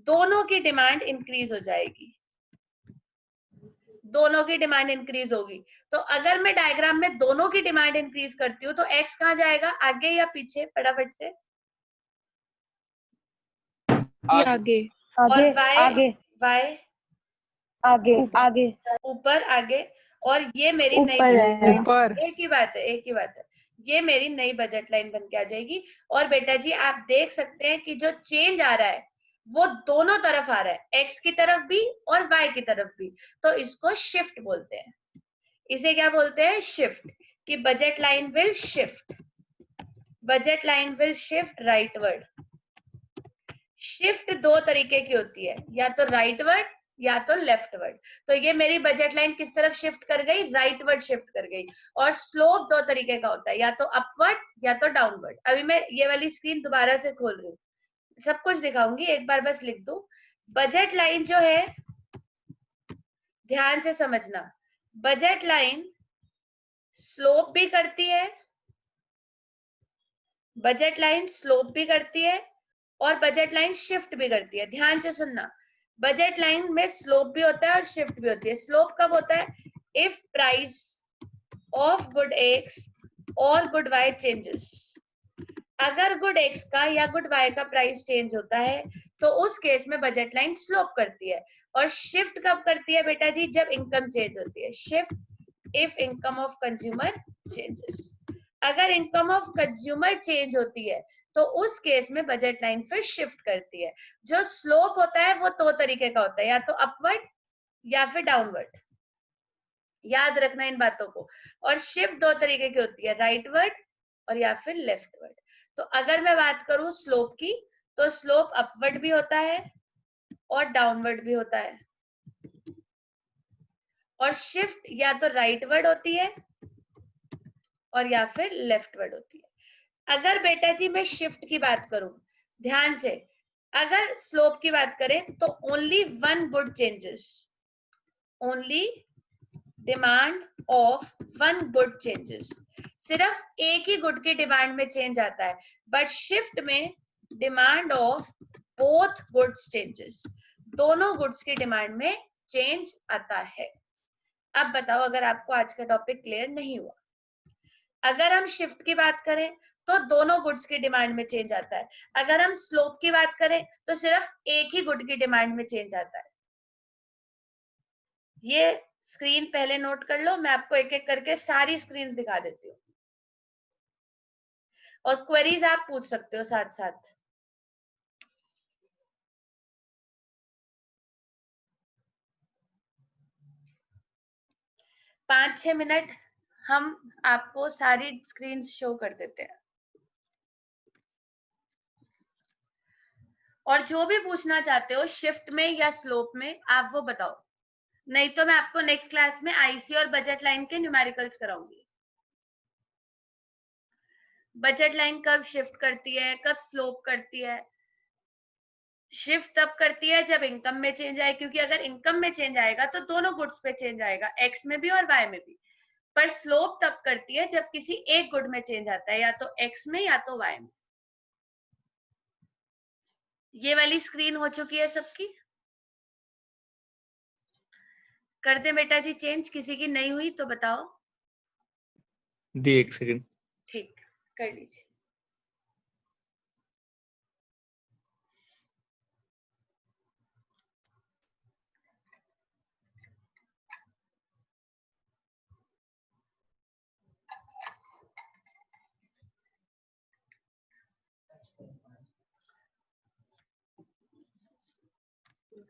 दोनों की डिमांड इंक्रीज हो जाएगी, दोनों की डिमांड इंक्रीज होगी। तो अगर मैं डायग्राम में दोनों की डिमांड इंक्रीज करती हूँ तो एक्स कहाँ जाएगा, आगे या पीछे? फटाफट से। ये आगे। और आगे वाई, आगे वाई आगे ऊपर। आगे ऊपर आगे, और ये मेरी नई ऊपर बजट है। ऊपर। एक ही बात है, एक ही बात है, ये मेरी नई बजट लाइन बन के आ जाएगी। और बेटा जी आप देख सकते हैं कि जो चेंज आ रहा है वो दोनों तरफ आ रहा है, एक्स की तरफ भी और वाई की तरफ भी, तो इसको शिफ्ट बोलते हैं। इसे क्या बोलते हैं? शिफ्ट। कि budget line will shift, budget line will shift rightward. Shift दो तरीके की होती है, या तो राइटवर्ड या तो लेफ्टवर्ड। तो ये मेरी बजट लाइन किस तरफ शिफ्ट कर गई? राइटवर्ड शिफ्ट कर गई। और स्लोप दो तरीके का होता है, या तो अपवर्ड या तो डाउनवर्ड। अभी मैं ये वाली स्क्रीन दोबारा से खोल रही हूँ, सब कुछ दिखाऊंगी, एक बार बस लिख दूं। बजट लाइन जो है, ध्यान से समझना, बजट लाइन स्लोप भी करती है, बजट लाइन स्लोप भी करती है, और बजट लाइन शिफ्ट भी करती है। ध्यान से सुनना, बजट लाइन में स्लोप भी होता है और शिफ्ट भी होती है। स्लोप कब होता है? If price of good x और गुड वाई चेंजेस। अगर गुड एक्स का या गुड वाई का प्राइस चेंज होता है तो उस केस में बजट लाइन स्लोप करती है। और शिफ्ट कब करती है बेटा जी? जब इनकम चेंज होती है। Shift if income of consumer changes. अगर इनकम ऑफ कंज्यूमर चेंज होती है तो उस केस में बजट लाइन फिर शिफ्ट करती है। जो स्लोप होता है वो दो तरीके का होता है, या तो अपवर्ड या फिर डाउनवर्ड। याद रखना इन बातों को। और शिफ्ट दो तरीके की होती है, राइटवर्ड और या फिर लेफ्टवर्ड। तो अगर मैं बात करूं स्लोप की, तो स्लोप अपवर्ड भी होता है और डाउनवर्ड भी होता है। और शिफ्ट या तो राइटवर्ड होती है और या फिर लेफ्टवर्ड होती है। अगर बेटा जी मैं शिफ्ट की बात करूं, ध्यान से, अगर स्लोप की बात करें तो only one good changes, only demand of one good changes. सिर्फ एक ही गुड की डिमांड में चेंज आता है। बट शिफ्ट में demand of both goods changes, दोनों गुड्स की डिमांड में चेंज आता है। अब बताओ अगर आपको आज का टॉपिक क्लियर नहीं हुआ। अगर हम शिफ्ट की बात करें तो दोनों गुड्स की डिमांड में चेंज आता है। अगर हम स्लोप की बात करें तो सिर्फ एक ही गुड की डिमांड में चेंज आता है। ये स्क्रीन पहले नोट कर लो, मैं आपको एक एक करके सारी स्क्रीन दिखा देती हूँ, और क्वेरीज आप पूछ सकते हो साथ साथ। पांच 6 मिनट हम आपको सारी स्क्रीन शो कर देते हैं, और जो भी पूछना चाहते हो शिफ्ट में या स्लोप में आप वो बताओ, नहीं तो मैं आपको नेक्स्ट क्लास में आईसी और बजट लाइन के न्यूमेरिकल्स कराऊंगी। बजट लाइन कब शिफ्ट करती है, कब स्लोप करती है? शिफ्ट तब करती है जब इनकम में चेंज आए, क्योंकि अगर इनकम में चेंज आएगा तो दोनों गुड्स पे चेंज आएगा, एक्स में भी और वाई में भी। पर स्लोप तब करती है जब किसी एक गुड में चेंज आता है, या तो एक्स में या तो वाई में। ये वाली स्क्रीन हो चुकी है सबकी? कर दे बेटा जी चेंज, किसी की नहीं हुई तो बताओ। दी एक सेकंड। ठीक, कर लीजिए।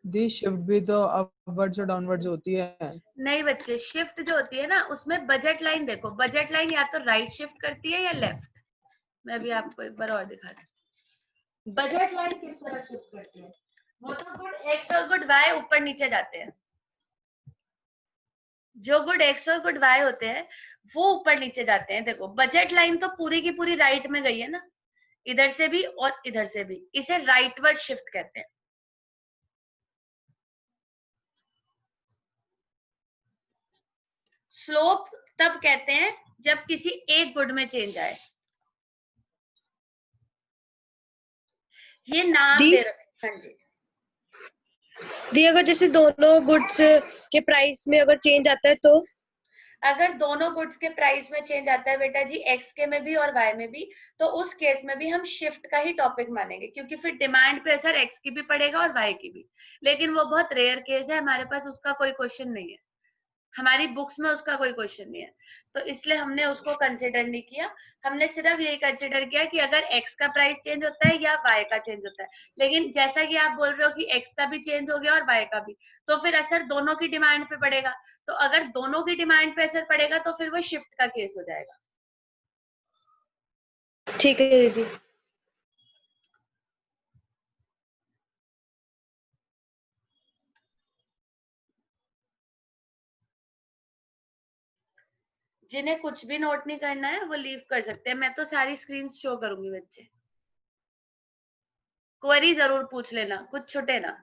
दी शिफ्ट भी तो अपवर्ड्स और डाउनवर्ड्स होती है। नहीं बच्चे, शिफ्ट जो होती है ना उसमें बजट लाइन देखो, बजट लाइन या तो राइट शिफ्ट करती है या लेफ्ट। मैं भी आपको एक बार और दिखा रही हूँ बजट लाइन किस तरह शिफ्ट करती है। वो तो गुड एक्स और गुड वाई ऊपर नीचे जाते हैं, जो गुड एक्स और गुड वाई होते हैं वो ऊपर नीचे जाते हैं। देखो बजट लाइन तो पूरी की पूरी राइट में गई है ना, इधर से भी और इधर से भी, इसे राइटवर्ड शिफ्ट कहते हैं। स्लोप तब कहते हैं जब किसी एक गुड में चेंज आए। ये नाम दे रखे। हाँ जी, दी अगर जैसे दोनों गुड्स के प्राइस में अगर चेंज आता है तो अगर दोनों गुड्स के प्राइस में चेंज आता है बेटा जी एक्स के में भी और वाई में भी, तो उस केस में भी हम शिफ्ट का ही टॉपिक मानेंगे, क्योंकि फिर डिमांड पे असर एक्स की भी पड़ेगा और वाई की भी। लेकिन वो बहुत रेयर केस है, हमारे पास उसका कोई क्वेश्चन नहीं है, हमारी बुक्स में उसका कोई क्वेश्चन नहीं है, तो इसलिए हमने उसको कंसिडर नहीं किया। हमने सिर्फ यही कंसिडर किया कि अगर एक्स का प्राइस चेंज होता है या वाई का चेंज होता है। लेकिन जैसा कि आप बोल रहे हो कि एक्स का भी चेंज हो गया और वाई का भी, तो फिर असर दोनों की डिमांड पे पड़ेगा। तो अगर दोनों की डिमांड पे असर पड़ेगा तो फिर वो शिफ्ट का केस हो जाएगा। ठीक है दीदी। जिन्हें कुछ भी नोट नहीं करना है वो लीव कर सकते हैं, मैं तो सारी स्क्रीन शो करूंगी बच्चे। क्वेरी जरूर पूछ लेना, कुछ छुटे ना।